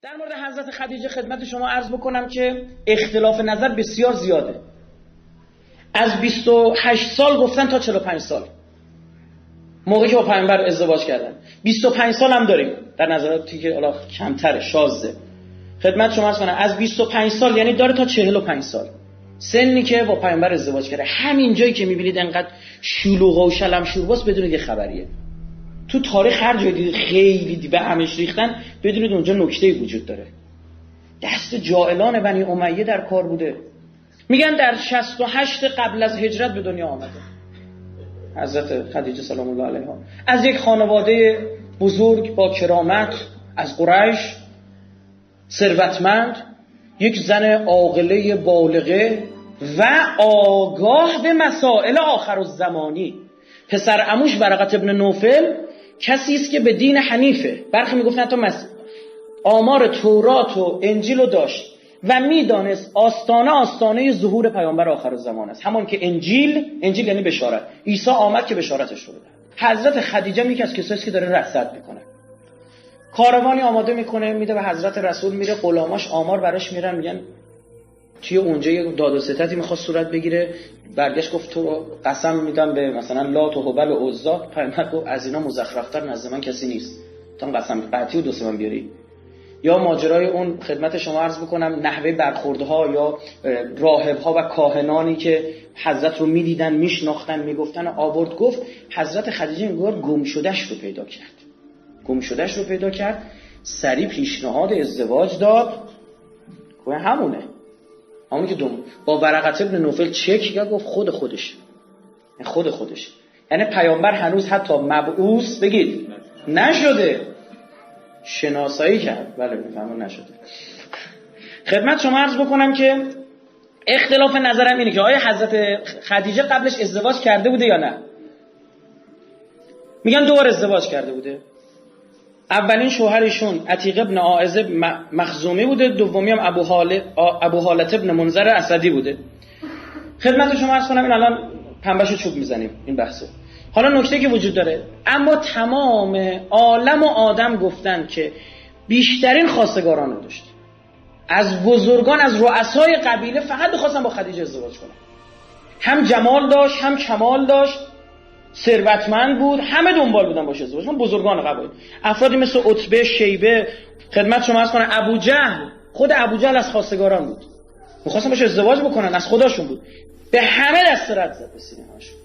در مورد حضرت خدیجه خدمت شما عرض بکنم که اختلاف نظر بسیار زیاده. از 28 سال گفتن تا 45 سال موقعی که با پیامبر ازدواج کردن. 25 سال هم داریم در نظراتی که حالا کمتره، شاذه. خدمت شما عرض کنم از 25 سال یعنی داره تا 45 سال سنی که با پیامبر ازدواج کرده. همین جایی که میبینید انقدر شلوغ و شلم شورباست بدونید یه خبریه. تو تاریخ هر جایی دیدید خیلی به همش ریختن بدونید اونجا نکته‌ای وجود داره. دست جاهلان بنی امیه در کار بوده. میگن در 68 قبل از هجرت به دنیا آمده حضرت خدیجه سلام الله علیها، از یک خانواده بزرگ با کرامت از قریش، ثروتمند، یک زن عاقله بالغه و آگاه به مسائل آخرالزمانی. پسر عموش ورقه ابن نوفل کسی است که به دین حنیفه. برخی میگفتن تا آمار تورات و انجیل رو داشت و میدانست آستانه ظهور پیامبر آخرالزمان است. همون که انجیل یعنی بشارت، عیسی آمد که بشارتش رو بده. حضرت خدیجه یکی از کسایی که داره رصد میکنه، کاروانی آماده میکنه، میده به حضرت رسول، میره غلاماش آمار براش میرن، میگن توی اونجا یک داد و ستدی میخواست صورت بگیره. برگشت گفت تو قسم میدم به مثلا لات و هبل و عزا. پیامبر گفت از اینا مزخرفتر نزد من کسی نیست، تا قسم قطعی و دو سه من بیاری. یا ماجرای اون خدمت شما عرض بکنم نحوه برخوردها یا راهبها و کاهنانی که حضرت رو میدیدن میشناختن میگفتن آورد گفت حضرت خدیجه انگار گم شدهش رو پیدا کرد. سریع پیشنهاد ازدواج داد. همونه همون که با ورقه ابن نوفل چک کرد، گفت خودش. یعنی پیامبر هنوز حتی مبعوث بگید نشده، شناسایی کرد. بله میفهمون نشده. خدمت شما عرض بکنم که اختلاف نظرم اینه که آیا حضرت خدیجه قبلش ازدواج کرده بوده یا نه. میگن 2 بار ازدواج کرده بوده. اولین شوهرشون عتیق ابن عائض مخزومی بوده، دومی هم ابو حالت ابن منذر اسدی بوده. خدمت شما عرض کنم این الان پنبهشو چوب میزنیم این بحثو. حالا نکته که وجود داره، اما تمام عالم و آدم گفتن که بیشترین خواستگاران رو داشت. از بزرگان، از رؤسای قبیله فقط می‌خواستن با خدیجه ازدواج کنن. هم جمال داشت، هم کمال داشت، ثروتمند بود، همه دنبال بودن باشه ازدواج کنن. بزرگان قبیله، افرادی مثل عتبه، شیبه، خدمت شما عرض کنم ابو جهل، خود ابو جهل از خواستگاران بود. می‌خواستن باشه ازدواج بکنن، از خداشون بود. به همه دست رد زد به سینه‌هاشون.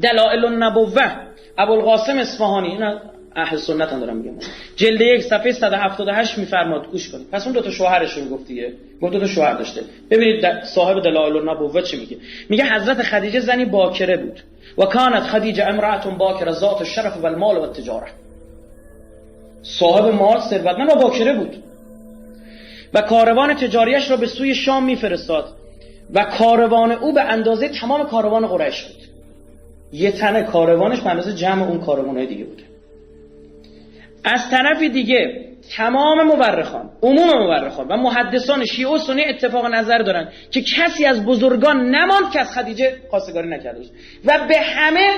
دلائل النبوه ابوالقاسم اصفهانی، اینا اهل سنت هم دارم میگم، جلد 1 صفحه 178 میفرماد، گوش کنید. پس اون 2 تا شوهرش رو گفت دیگه، گفت 2 تا شوهر داشته. ببینید صاحب دلائل النبوه چی میگه. میگه حضرت خدیجه زنی باکره بود و کانت خدیجه امرأة باکره ذات الشرف و المال و التجاره. صاحب مال، ثروتمند و باکره بود و کاروان تجاریش را به سوی شام میفرستاد و کاروان او به اندازه تمام کاروان قریش بود. یه تنه کاروانش به اندازه جمع اون کاروان‌های دیگه بوده. از طرف دیگه تمام مورخان، عموم مورخان و محدثان شیعه و سنی اتفاق نظر دارن که کسی از بزرگان نماند که از خدیجه خواستگاری نکرده باشه و به همه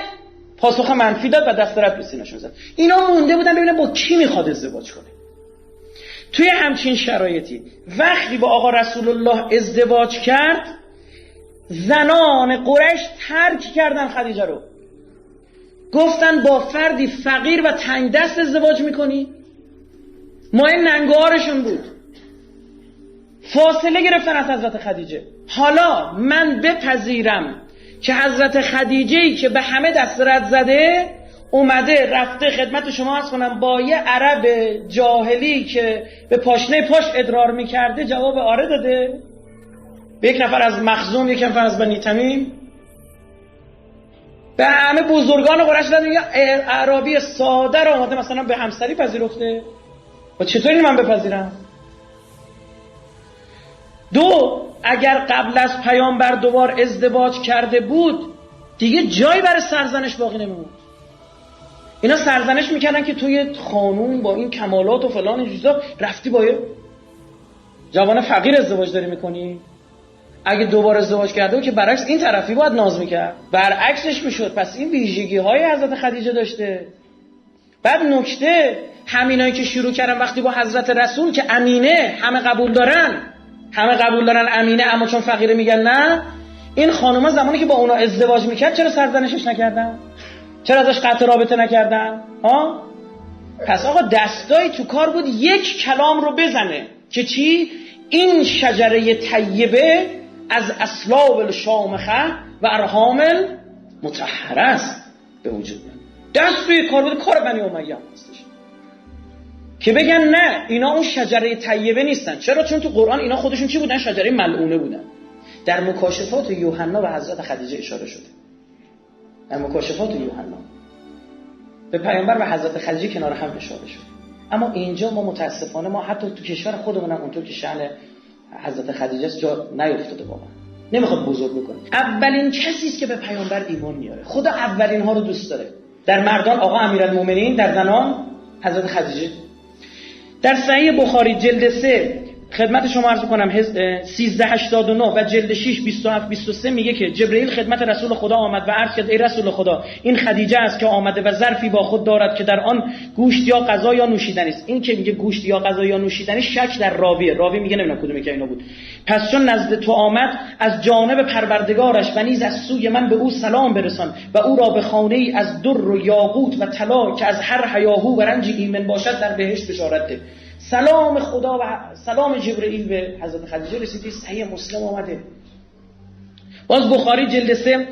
پاسخ منفی داد و دست رد به سینه‌شون زد. اینا مونده بودن ببینن با کی میخواد ازدواج کنه. توی همچین شرایطی وقتی با آقا رسول الله ازدواج کرد، زنان قریش ترک کردن خدیجه رو. گفتن با فردی فقیر و تنگ دست ازدواج میکنی؟ مایه ننگارشون بود. فاصله گرفتن از حضرت خدیجه. حالا من بپذیرم که حضرت خدیجه‌ای که به همه دست رد زده اومده رفته خدمت شما عرض کنم با یه عرب جاهلی که به پاشنه پاش ادرار میکرده جواب آره داده. به یک نفر از مخزوم، یک نفر از بنی تمیم، به همه بزرگان قریش دادن. یه اعرابی ساده رو آماده مثلا به همسری پذیرفته. و چطوری من بپذیرم؟ 2 اگر قبل از پیامبر 2 بار ازدواج کرده بود دیگه جایی برای سرزنش باقی نمیموند. اینا سرزنش میکردن که توی خانوم با این کمالات و فلان این چیزا رفتی با یه جوان فقیر ازدواج داری میکنی. اگه 2 بار ازدواج کرده بود که برعکس این طرفی باید ناز میکرد، برعکسش میشد. پس این ویژگی های حضرت خدیجه داشته. بعد نکته، همینایی که شروع کردن وقتی با حضرت رسول که امینه همه قبول دارن امینه، اما چون فقیره میگن نه. این خانوما زمانی که با اونا ازدواج میکرد چرا سرزنشش نکردن؟ چرا ازش قطع رابطه نکردن؟ پس آقا دستایی تو کار بود یک کلام رو بزنه که چی؟ این شجره طیبه از اصلاب الشامخه و ارحام المطهره است به وجود میاد. دست توی کار بود، کار بنی امیه هستش که بگن نه اینا اون شجره طیبه نیستن. چرا؟ چون تو قرآن اینا خودشون چی بودن؟ شجره ملعونه بودن. در مکاشفات یوحنا به حضرت خدیجه اشاره شده. در مکاشفات یوحنا به پیامبر و حضرت خدیجه کنار هم اشاره شده. اما اینجا ما متاسفانه ما حتی تو کشور خودمون هم اونطور که شأن حضرت خدیجه است جا نیفتاده. بابا نمیخواد بزرگ بکنه. اولین کسی است که به پیامبر ایمان میاره. خدا اولین ها رو دوست داره. در مردان آقا امیرالمومنین، در زنان حضرت خدیجه. در صحیح بخاری جلد 3 خدمت شما عرض کنم 1389 و جلد 6 27-23 میگه که جبرئیل خدمت رسول خدا آمد و عرض کرد ای رسول خدا این خدیجه است که آمده و ظرفی با خود دارد که در آن گوشت یا غذا یا نوشیدنی است. این که میگه گوشت یا غذا یا نوشیدنی شک در راویه. راوی میگه نمیدونم کدومی که اینا بود. پس چون نزد تو آمد از جانب پروردگارش و نیز از سوی من به او سلام برسان و او را به خانه ای از در و یاقوت و طلا که از هر هیاهو و رنج ایمن باشد در بهشت بشارت ده. سلام خدا و سلام جبرئیل به حضرت خدیجه رسیدی. صحیح مسلم آمده. باز بخاری جلد 3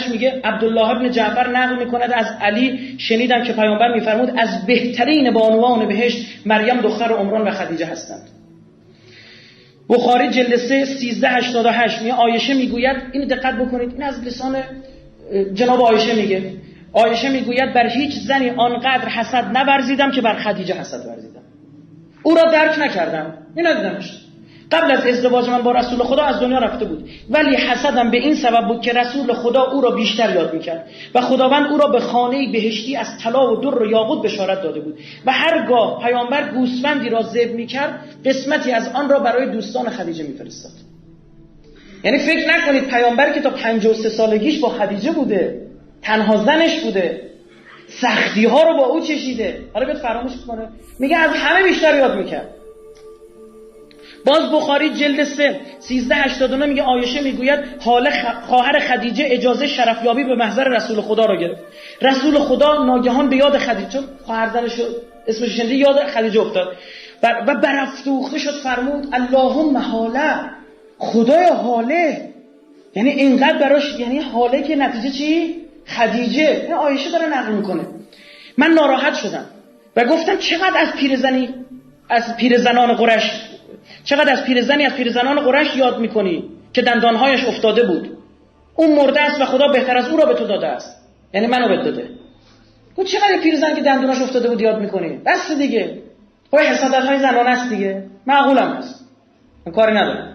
32-48 میگه عبدالله ابن جعفر نقل میکند از علی شنیدم که پیامبر میفرمود از بهترین بانوان بهشت مریم دختر عمران و خدیجه هستند. بخاری جلد 3 1388 میگه عایشه میگوید، این دقت بکنید، این از لسان جناب عایشه میگه، عایشه میگوید بر هیچ زنی آنقدر حسد نورزیدم که بر خدیجه حسد ورزیدم. او را درک نکردم، ندیدمش. قبل از ازدواج من با رسول خدا از دنیا رفته بود، ولی حسدم به این سبب بود که رسول خدا او را بیشتر یاد میکرد و خداوند او را به خانه بهشتی از طلا و در و یاقوت بشارت داده بود و هرگاه پیامبر گوسفندی را ذبح میکرد قسمتی از آن را برای دوستان خدیجه میفرستاد. یعنی فکر نکنید پیامبر که تا 53 سالگیش با خدیجه بوده، تنها زنش بوده، سختی ها رو با او چشیده، حالا بیاد فراموش کنه؟ میگه از همه بیشتر یاد میکرد. باز بخاری جلد 3 1389 میگه عایشه میگوید خواهر خدیجه اجازه شرفیابی به محضر رسول خدا را گرفت. رسول خدا ناگهان به یاد خدیجه، خواهر زنش اسمش شنیده، یاد خدیجه افتاد و برافروخته شد، فرمود اللهم حاله، خدای حاله. یعنی اینقدر براش، یعنی حاله که نتیجه چی؟ خدیجه. این عایشه داره نقل میکنه. من ناراحت شدم و گفتم چقدر از پیرزنان قریش، چقدر از پیرزنان قریش یاد میکنی که دندانهایش افتاده بود. اون مرده است و خدا بهتر از او را به تو داده است، یعنی منو بهت داده. گفت چقدر پیرزن که دندونش افتاده بود یاد میکنی؟ بس دیگه، خب حسادت‌های زنانه است دیگه، معقولم است، من کاری ندارم.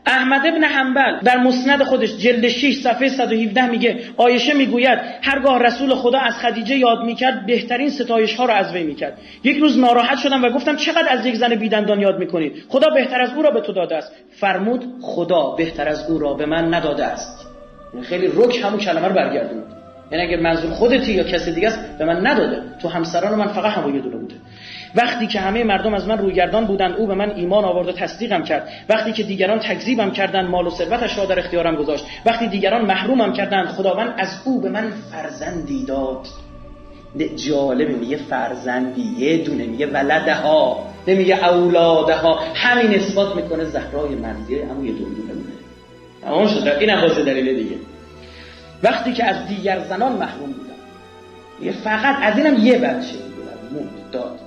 احمد ابن حنبل در مسند خودش جلد 6 صفحه 117 میگه عایشه میگوید هرگاه رسول خدا از خدیجه یاد میکرد بهترین ستایش ها را از وی میکرد. یک روز ناراحت شدم و گفتم چقدر از یک زن بیدندان یاد میکنید؟ خدا بهتر از او را به تو داده است. فرمود خدا بهتر از او را به من نداده است. یعنی خیلی رک همون کلمه رو برگردوند. یعنی اگر منظور خودتی یا کسی دیگه است به من نداده. تو همسران من فقط همون یه دونه بوده. وقتی که همه مردم از من رویگردان بودند او به من ایمان آورد و تصدیقم کرد. وقتی که دیگران تکذیبم کردند مال و ثروتش را در اختیارم گذاشت. وقتی دیگران محرومم کردند خداوند از او به من فرزندی داد. جالبه، میگه فرزندی، یه دونه، میگه ولدها، نمیگه اولادها. همین اثبات میکنه زهرای منزیه همون یه دونه بوده. تمام شد. این هم واسه دلیل دیگه. وقتی که از دیگر زنان محروم بودم، یه فقط از اینم یه بچه داد.